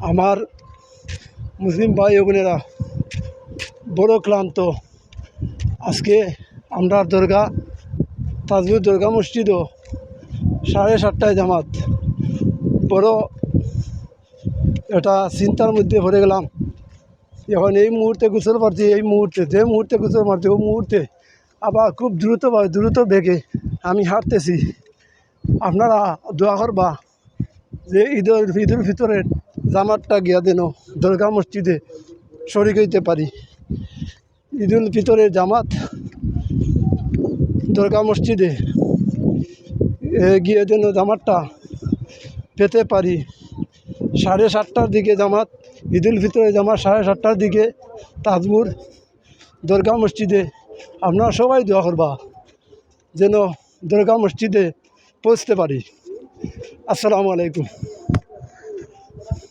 আমার মুসলিম ভাই ও বোনেরা বড় ক্লান্ত। আজকে আমরা তাজপুর দরগা মসজিদও 7:30টায় জামাত। বড় এটা চিন্তার মধ্যে পড়ে গেলাম। এখন এই মুহূর্তে গোসল পারছি, যে মুহূর্তে গোসল মারছি ওই মুহূর্তে আবার খুব দ্রুত বেগে আমি হাঁটতেছি। আপনারা দোয়া করবা যে ঈদুল ফিতরের জামাতটা গিয়া দেন দরগা মসজিদে শরীক হইতে পারি। ঈদুল ফিতরের জামাত দরগা মসজিদে গিয়ে যেন জামাতটা পেতে পারি। 7:30টার দিকে জামাত, ঈদুল ফিতরের জামাত 7:30টার দিকে তাজপুর দরগা মসজিদে। আপনারা সবাই দোয়া করবা যেন দরগা মসজিদে পৌঁছতে পারি। আসসালামু আলাইকুম।